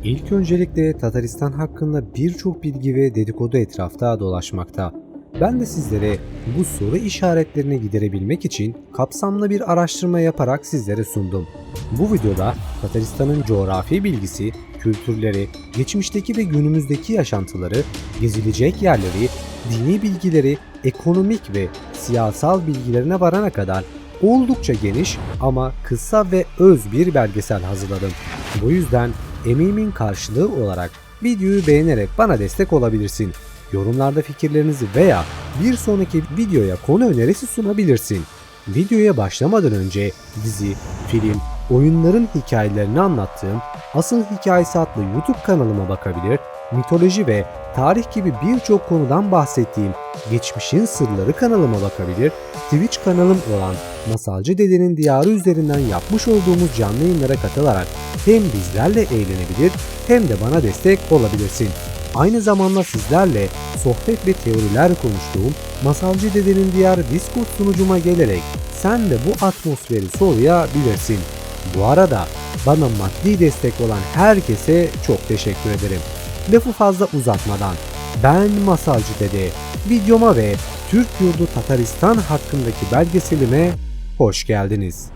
İlk öncelikle Tataristan hakkında birçok bilgi ve dedikodu etrafta dolaşmakta. Ben de sizlere bu soru işaretlerini giderebilmek için kapsamlı bir araştırma yaparak sizlere sundum. Bu videoda Tataristan'ın coğrafi bilgisi, kültürleri, geçmişteki ve günümüzdeki yaşantıları, gezilecek yerleri, dini bilgileri, ekonomik ve siyasal bilgilerine varana kadar oldukça geniş ama kısa ve öz bir belgesel hazırladım. Bu yüzden emeğimin karşılığı olarak videoyu beğenerek bana destek olabilirsin. Yorumlarda fikirlerinizi veya bir sonraki videoya konu önerisi sunabilirsin. Videoya başlamadan önce dizi, film, oyunların hikayelerini anlattığım Asıl Hikayesi adlı YouTube kanalıma bakabilir, mitoloji ve tarih gibi birçok konudan bahsettiğim Geçmişin Sırları kanalıma bakabilir, Twitch kanalım olan Masalcı Dede'nin Diyarı üzerinden yapmış olduğumuz canlı yayınlara katılarak hem bizlerle eğlenebilir hem de bana destek olabilirsin. Aynı zamanda sizlerle sohbet ve teoriler konuştuğum Masalcı Dede'nin Diyarı Discord sunucuma gelerek sen de bu atmosferi soluyabilirsin. Bu arada bana maddi destek olan herkese çok teşekkür ederim. Lafı fazla uzatmadan ben Masalcı Dede, videoma ve Türk yurdu Tataristan hakkındaki belgeselime hoş geldiniz.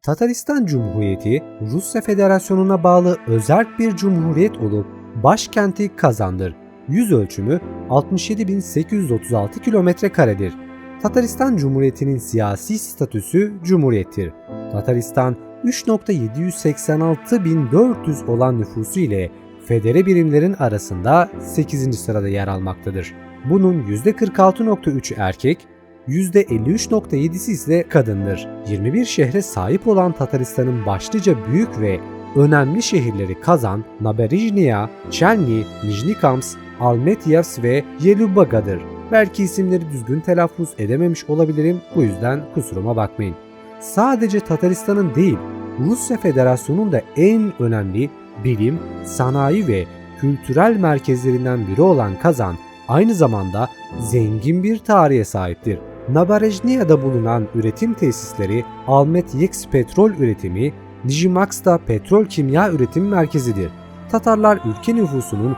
Tataristan Cumhuriyeti, Rusya Federasyonu'na bağlı özerk bir cumhuriyet olup başkenti Kazan'dır. Yüz ölçümü 67.836 km²'dir. Tataristan Cumhuriyeti'nin siyasi statüsü cumhuriyettir. Tataristan 3.786.400 olan nüfusu ile federe birimlerin arasında 8. sırada yer almaktadır. Bunun %46.3'ü erkek, %53.7'si ise kadındır. 21 şehre sahip olan Tataristan'ın başlıca büyük ve önemli şehirleri Kazan, Naberezhnya, Chelny, Nijnikams, Almetyevsk ve Yelubaga'dır. Belki isimleri düzgün telaffuz edememiş olabilirim, bu yüzden kusuruma bakmayın. Sadece Tataristan'ın değil, Rusya Federasyonu'nun da en önemli bilim, sanayi ve kültürel merkezlerinden biri olan Kazan, aynı zamanda zengin bir tarihe sahiptir. Naberezhnya'da bulunan üretim tesisleri Almetyevsk petrol üretimi, Nijimaks'ta petrol kimya üretim merkezidir. Tatarlar ülke nüfusunun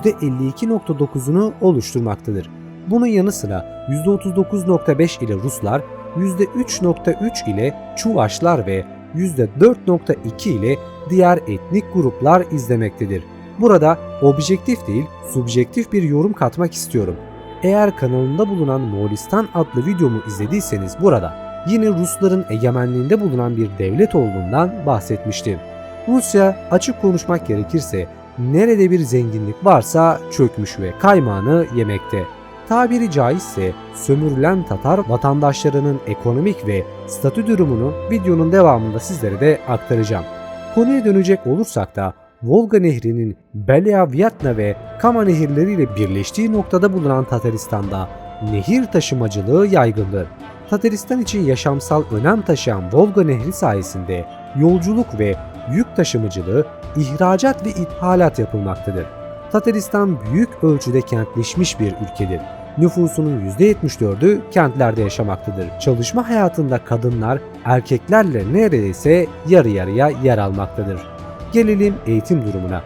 %52.9'unu oluşturmaktadır. Bunun yanı sıra %39.5 ile Ruslar, %3.3 ile Çuvaşlar ve %4.2 ile diğer etnik gruplar izlemektedir. Burada objektif değil, subjektif bir yorum katmak istiyorum. Eğer kanalımda bulunan Moğolistan adlı videomu izlediyseniz burada yine Rusların egemenliğinde bulunan bir devlet olduğundan bahsetmiştim. Rusya, açık konuşmak gerekirse, nerede bir zenginlik varsa çökmüş ve kaymağını yemekte. Tabiri caizse sömürülen Tatar vatandaşlarının ekonomik ve statü durumunu videonun devamında sizlere de aktaracağım. Konuya dönecek olursak da Volga Nehri'nin Belia Vyatna ve Kama nehirleriyle birleştiği noktada bulunan Tataristan'da nehir taşımacılığı yaygındır. Tataristan için yaşamsal önem taşıyan Volga Nehri sayesinde yolculuk ve yük taşımacılığı, ihracat ve ithalat yapılmaktadır. Tataristan büyük ölçüde kentleşmiş bir ülkedir. Nüfusunun %74'ü kentlerde yaşamaktadır. Çalışma hayatında kadınlar erkeklerle neredeyse yarı yarıya yer almaktadır. Gelelim eğitim durumuna.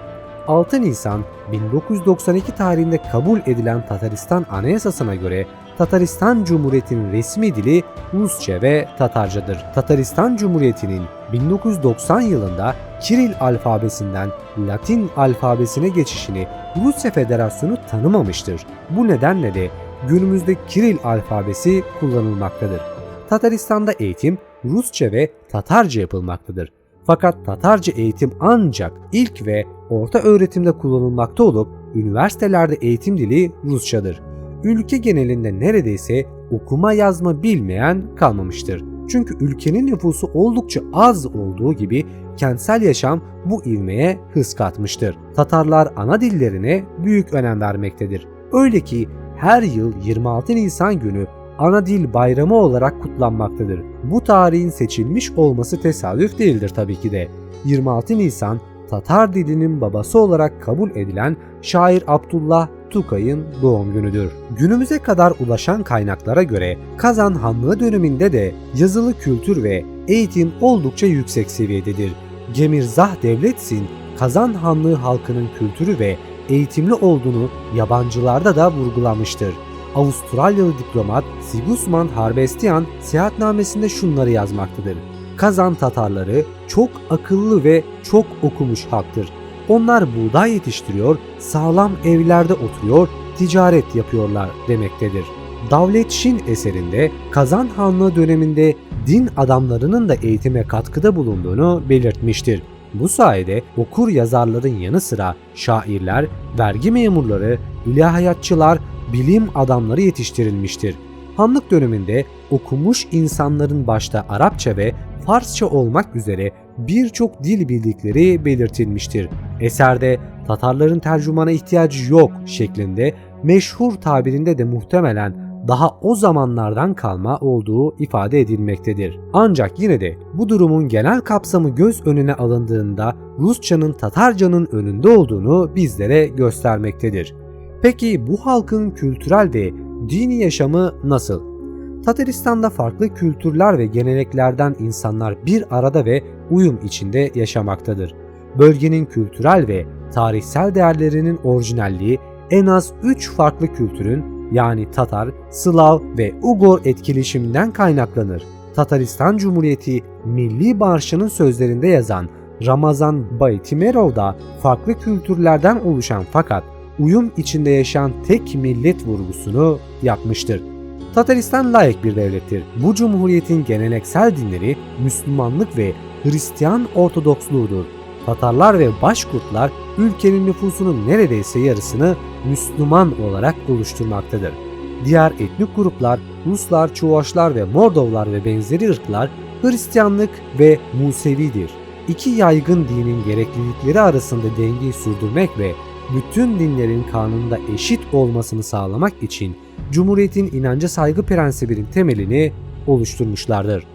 6 Nisan 1992 tarihinde kabul edilen Tataristan Anayasası'na göre Tataristan Cumhuriyeti'nin resmi dili Rusça ve Tatarcadır. Tataristan Cumhuriyeti'nin 1990 yılında Kiril alfabesinden Latin alfabesine geçişini Rusya Federasyonu tanımamıştır. Bu nedenle de günümüzde Kiril alfabesi kullanılmaktadır. Tataristan'da eğitim Rusça ve Tatarca yapılmaktadır. Fakat Tatarca eğitim ancak ilk ve orta öğretimde kullanılmakta olup üniversitelerde eğitim dili Rusçadır. Ülke genelinde neredeyse okuma yazma bilmeyen kalmamıştır. Çünkü ülkenin nüfusu oldukça az olduğu gibi kentsel yaşam bu ivmeye hız katmıştır. Tatarlar ana dillerine büyük önem vermektedir. Öyle ki her yıl 26 Nisan günü ana dil bayramı olarak kutlanmaktadır. Bu tarihin seçilmiş olması tesadüf değildir tabii ki de. 26 Nisan Tatar dilinin babası olarak kabul edilen şair Abdullah Tukay'ın doğum günüdür. Günümüze kadar ulaşan kaynaklara göre Kazan Hanlığı döneminde de yazılı kültür ve eğitim oldukça yüksek seviyededir. Gemirzah Devletsin, Kazan Hanlığı halkının kültürü ve eğitimli olduğunu yabancılarda da vurgulamıştır. Avustralyalı diplomat Sigismund Harbestian seyahatnamesinde şunları yazmaktadır. Kazan Tatarları çok akıllı ve çok okumuş halktır. Onlar buğday yetiştiriyor, sağlam evlerde oturuyor, ticaret yapıyorlar demektedir. Davlet Şin eserinde Kazan Hanlığı döneminde din adamlarının da eğitime katkıda bulunduğunu belirtmiştir. Bu sayede okur yazarların yanı sıra şairler, vergi memurları, ilahiyatçılar, bilim adamları yetiştirilmiştir. Hanlık döneminde okumuş insanların başta Arapça ve Farsça olmak üzere birçok dil bildikleri belirtilmiştir. Eserde Tatarların tercümana ihtiyacı yok şeklinde meşhur tabirinde de muhtemelen daha o zamanlardan kalma olduğu ifade edilmektedir. Ancak yine de bu durumun genel kapsamı göz önüne alındığında Rusçanın Tatarcanın önünde olduğunu bizlere göstermektedir. Peki bu halkın kültürel ve dini yaşamı nasıl? Tataristan'da farklı kültürler ve geleneklerden insanlar bir arada ve uyum içinde yaşamaktadır. Bölgenin kültürel ve tarihsel değerlerinin orijinalliği en az 3 farklı kültürün yani Tatar, Slav ve Ugor etkileşiminden kaynaklanır. Tataristan Cumhuriyeti Milli Marşı'nın sözlerinde yazan Ramazan Baytimerov da farklı kültürlerden oluşan fakat uyum içinde yaşayan tek millet vurgusunu yapmıştır. Tataristan layık bir devlettir. Bu cumhuriyetin geleneksel dinleri Müslümanlık ve Hristiyan Ortodoksluğudur. Tatarlar ve Başkurtlar ülkenin nüfusunun neredeyse yarısını Müslüman olarak oluşturmaktadır. Diğer etnik gruplar Ruslar, Çuvaşlar ve Mordovlar ve benzeri ırklar Hristiyanlık ve Musevidir. İki yaygın dinin gereklilikleri arasında dengeyi sürdürmek ve bütün dinlerin kanunda eşit olmasını sağlamak için Cumhuriyet'in inanca saygı prensibinin temelini oluşturmuşlardır.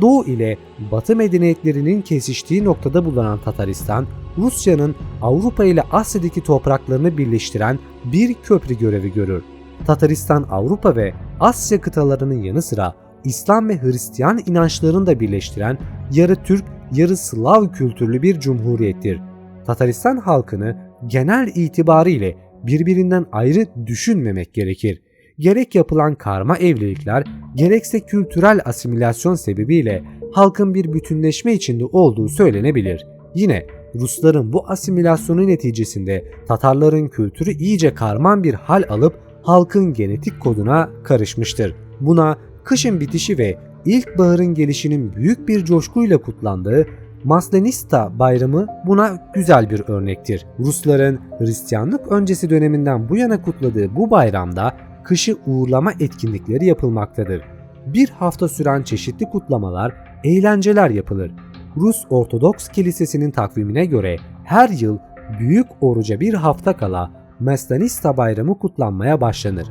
Doğu ile Batı medeniyetlerinin kesiştiği noktada bulunan Tataristan, Rusya'nın Avrupa ile Asya'daki topraklarını birleştiren bir köprü görevi görür. Tataristan, Avrupa ve Asya kıtalarının yanı sıra İslam ve Hristiyan inançlarını da birleştiren yarı Türk, yarı Slav kültürlü bir cumhuriyettir. Tataristan halkını genel itibariyle birbirinden ayrı düşünmemek gerekir. Gerek yapılan karma evlilikler, gerekse kültürel asimilasyon sebebiyle halkın bir bütünleşme içinde olduğu söylenebilir. Yine Rusların bu asimilasyonu neticesinde Tatarların kültürü iyice karman bir hal alıp halkın genetik koduna karışmıştır. Buna kışın bitişi ve ilkbaharın gelişinin büyük bir coşkuyla kutlandığı Maslenista bayramı buna güzel bir örnektir. Rusların Hristiyanlık öncesi döneminden bu yana kutladığı bu bayramda kışı uğurlama etkinlikleri yapılmaktadır. Bir hafta süren çeşitli kutlamalar, eğlenceler yapılır. Rus Ortodoks Kilisesi'nin takvimine göre her yıl büyük oruca bir hafta kala Maslenista bayramı kutlanmaya başlanır.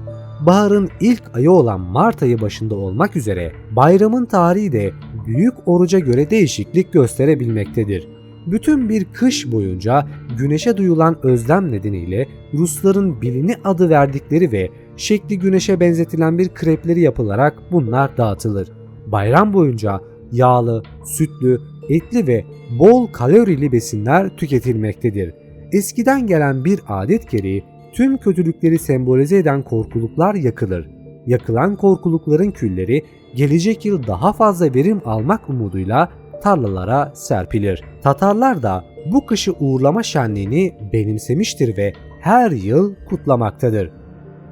Baharın ilk ayı olan Mart ayı başında olmak üzere bayramın tarihi de büyük oruca göre değişiklik gösterebilmektedir. Bütün bir kış boyunca güneşe duyulan özlem nedeniyle Rusların bilini adı verdikleri ve şekli güneşe benzetilen bir krepleri yapılarak bunlar dağıtılır. Bayram boyunca yağlı, sütlü, etli ve bol kalorili besinler tüketilmektedir. Eskiden gelen bir adet gereği tüm kötülükleri sembolize eden korkuluklar yakılır. Yakılan korkulukların külleri gelecek yıl daha fazla verim almak umuduyla tarlalara serpilir. Tatarlar da bu kışı uğurlama şenliğini benimsemiştir ve her yıl kutlamaktadır.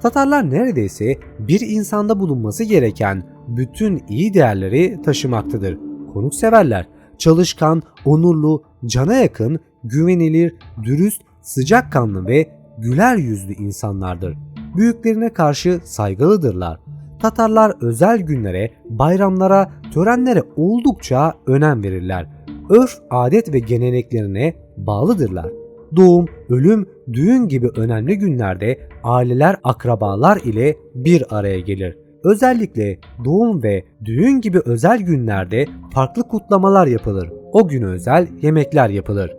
Tatarlar neredeyse bir insanda bulunması gereken bütün iyi değerleri taşımaktadır. Konukseverler, çalışkan, onurlu, cana yakın, güvenilir, dürüst, sıcakkanlı ve güler yüzlü insanlardır. Büyüklerine karşı saygılıdırlar. Tatarlar özel günlere, bayramlara, törenlere oldukça önem verirler. Örf, adet ve geleneklerine bağlıdırlar. Doğum, ölüm, düğün gibi önemli günlerde aileler, akrabalar ile bir araya gelir. Özellikle doğum ve düğün gibi özel günlerde farklı kutlamalar yapılır. O güne özel yemekler yapılır.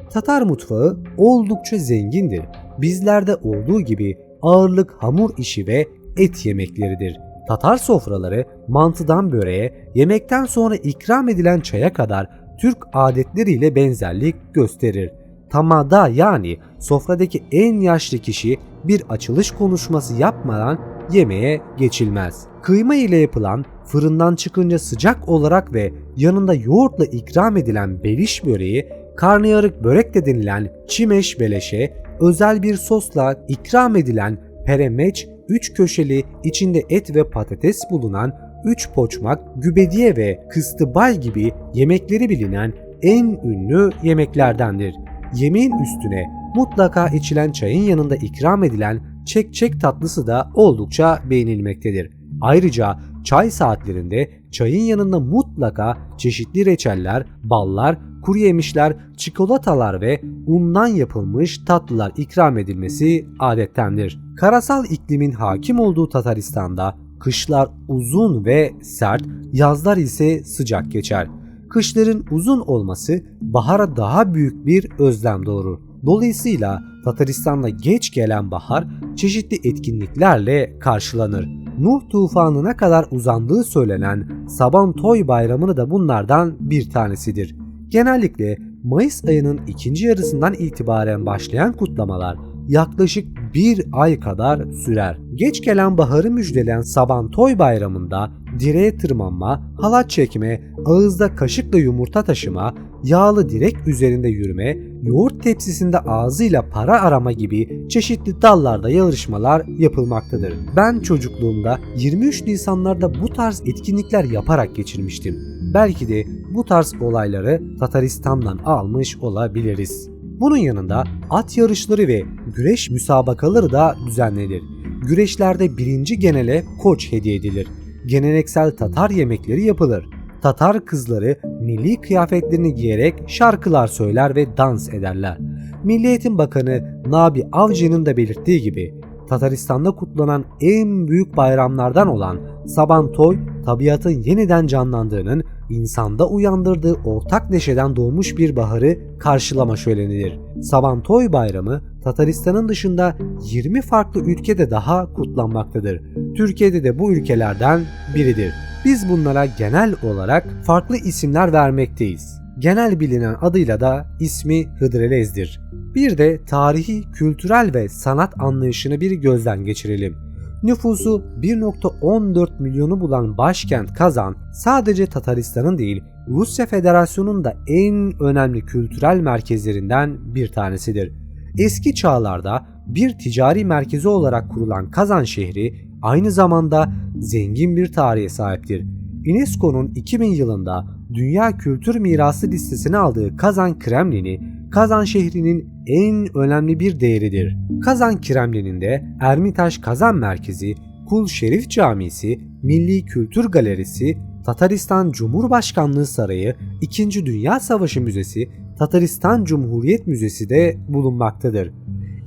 Tatar mutfağı oldukça zengindir. Bizlerde olduğu gibi ağırlık hamur işi ve et yemekleridir. Tatar sofraları mantıdan böreğe, yemekten sonra ikram edilen çaya kadar Türk adetleriyle benzerlik gösterir. Tamada yani sofradaki en yaşlı kişi bir açılış konuşması yapmadan yemeğe geçilmez. Kıyma ile yapılan fırından çıkınca sıcak olarak ve yanında yoğurtla ikram edilen beliş böreği, karnıyarık börek de denilen çimeş beleşe, özel bir sosla ikram edilen peremeç, 3 köşeli içinde et ve patates bulunan 3 poçmak, gübediye ve kıstıbay gibi yemekleri bilinen en ünlü yemeklerdendir. Yemeğin üstüne mutlaka içilen çayın yanında ikram edilen çekçek tatlısı da oldukça beğenilmektedir. Ayrıca çay saatlerinde çayın yanında mutlaka çeşitli reçeller, ballar, kuru yemişler, çikolatalar ve undan yapılmış tatlılar ikram edilmesi adettendir. Karasal iklimin hakim olduğu Tataristan'da kışlar uzun ve sert, yazlar ise sıcak geçer. Kışların uzun olması bahara daha büyük bir özlem doğurur. Dolayısıyla Tataristan'da geç gelen bahar çeşitli etkinliklerle karşılanır. Nuh tufanına kadar uzandığı söylenen Sabantoy Bayramı'nı da bunlardan bir tanesidir. Genellikle Mayıs ayının ikinci yarısından itibaren başlayan kutlamalar yaklaşık bir ay kadar sürer. Geç gelen baharı müjdeleyen Sabantoy Bayramı'nda direğe tırmanma, halat çekme, ağızda kaşıkla yumurta taşıma, yağlı direk üzerinde yürüme, yoğurt tepsisinde ağzıyla para arama gibi çeşitli dallarda yarışmalar yapılmaktadır. Ben çocukluğumda 23 Nisanlarda bu tarz etkinlikler yaparak geçirmiştim. Belki de bu tarz olayları Tataristan'dan almış olabiliriz. Bunun yanında at yarışları ve güreş müsabakaları da düzenlenir. Güreşlerde birinci genele koç hediye edilir. Geleneksel Tatar yemekleri yapılır. Tatar kızları milli kıyafetlerini giyerek şarkılar söyler ve dans ederler. Milli Eğitim Bakanı Nabi Avcı'nın da belirttiği gibi Tataristan'da kutlanan en büyük bayramlardan olan Sabantoy, tabiatın yeniden canlandığının, insanda uyandırdığı ortak neşeden doğmuş bir baharı karşılama şölenidir. Sabantoy Bayramı Tataristan'ın dışında 20 farklı ülkede daha kutlanmaktadır. Türkiye'de de bu ülkelerden biridir. Biz bunlara genel olarak farklı isimler vermekteyiz. Genel bilinen adıyla da ismi Hıdrellez'dir. Bir de tarihi, kültürel ve sanat anlayışını bir gözden geçirelim. Nüfusu 1,14 milyonu bulan başkent Kazan sadece Tataristan'ın değil, Rusya Federasyonu'nun da en önemli kültürel merkezlerinden bir tanesidir. Eski çağlarda bir ticari merkezi olarak kurulan Kazan şehri aynı zamanda zengin bir tarihe sahiptir. UNESCO'nun 2000 yılında Dünya Kültür Mirası listesine aldığı Kazan Kremlini, Kazan şehrinin en önemli bir değeridir. Kazan Kremlini'nde Ermitaş Kazan Merkezi, Kul Şerif Camisi, Milli Kültür Galerisi, Tataristan Cumhurbaşkanlığı Sarayı, 2. Dünya Savaşı Müzesi, Tataristan Cumhuriyet Müzesi de bulunmaktadır.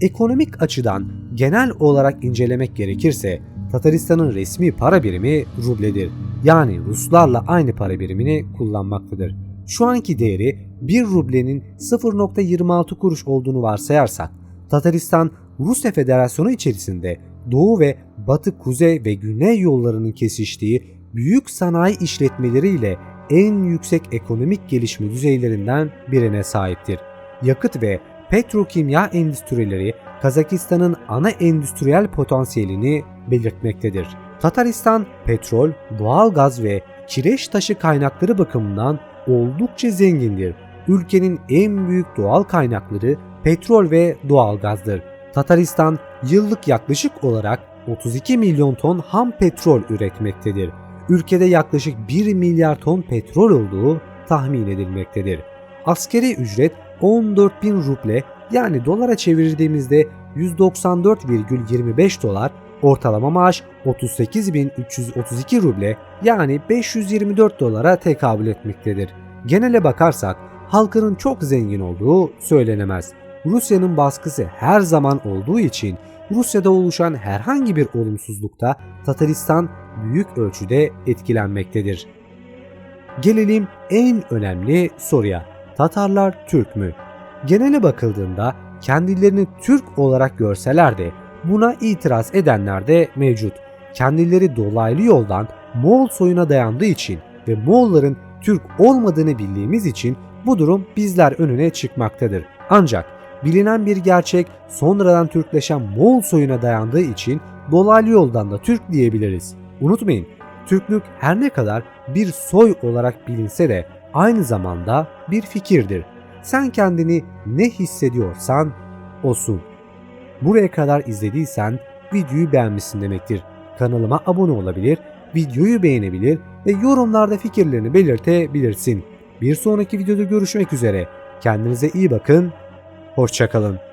Ekonomik açıdan genel olarak incelemek gerekirse Tataristan'ın resmi para birimi rubledir. Yani Ruslarla aynı para birimini kullanmaktadır. Şu anki değeri 1 rublenin 0,26 kuruş olduğunu varsayarsak, Tataristan Rusya Federasyonu içerisinde Doğu ve Batı, Kuzey ve Güney yollarının kesiştiği büyük sanayi işletmeleriyle en yüksek ekonomik gelişme düzeylerinden birine sahiptir. Yakıt ve petrokimya endüstrileri Kazakistan'ın ana endüstriyel potansiyelini belirtmektedir. Tataristan petrol, doğalgaz ve kireç taşı kaynakları bakımından oldukça zengindir. Ülkenin en büyük doğal kaynakları petrol ve doğalgazdır. Tataristan yıllık yaklaşık olarak 32 milyon ton ham petrol üretmektedir. Ülkede yaklaşık 1 milyar ton petrol olduğu tahmin edilmektedir. Askeri ücret 14.000 ruble yani dolara çevirdiğimizde 194,25 dolar, ortalama maaş 38.332 ruble yani 524 dolara tekabül etmektedir. Genele bakarsak halkının çok zengin olduğu söylenemez. Rusya'nın baskısı her zaman olduğu için Rusya'da oluşan herhangi bir olumsuzlukta Tataristan büyük ölçüde etkilenmektedir. Gelelim en önemli soruya. Tatarlar Türk mü? Genele bakıldığında kendilerini Türk olarak görseler de buna itiraz edenler de mevcut. Kendileri dolaylı yoldan Moğol soyuna dayandığı için ve Moğolların Türk olmadığını bildiğimiz için bu durum bizler önüne çıkmaktadır. Ancak bilinen bir gerçek sonradan Türkleşen Moğol soyuna dayandığı için dolaylı yoldan da Türk diyebiliriz. Unutmayın, Türklük her ne kadar bir soy olarak bilinse de aynı zamanda bir fikirdir. Sen kendini ne hissediyorsan olsun. Buraya kadar izlediysen videoyu beğenmişsin demektir. Kanalıma abone olabilir, videoyu beğenebilir ve yorumlarda fikirlerini belirtebilirsin. Bir sonraki videoda görüşmek üzere. Kendinize iyi bakın, hoşça kalın.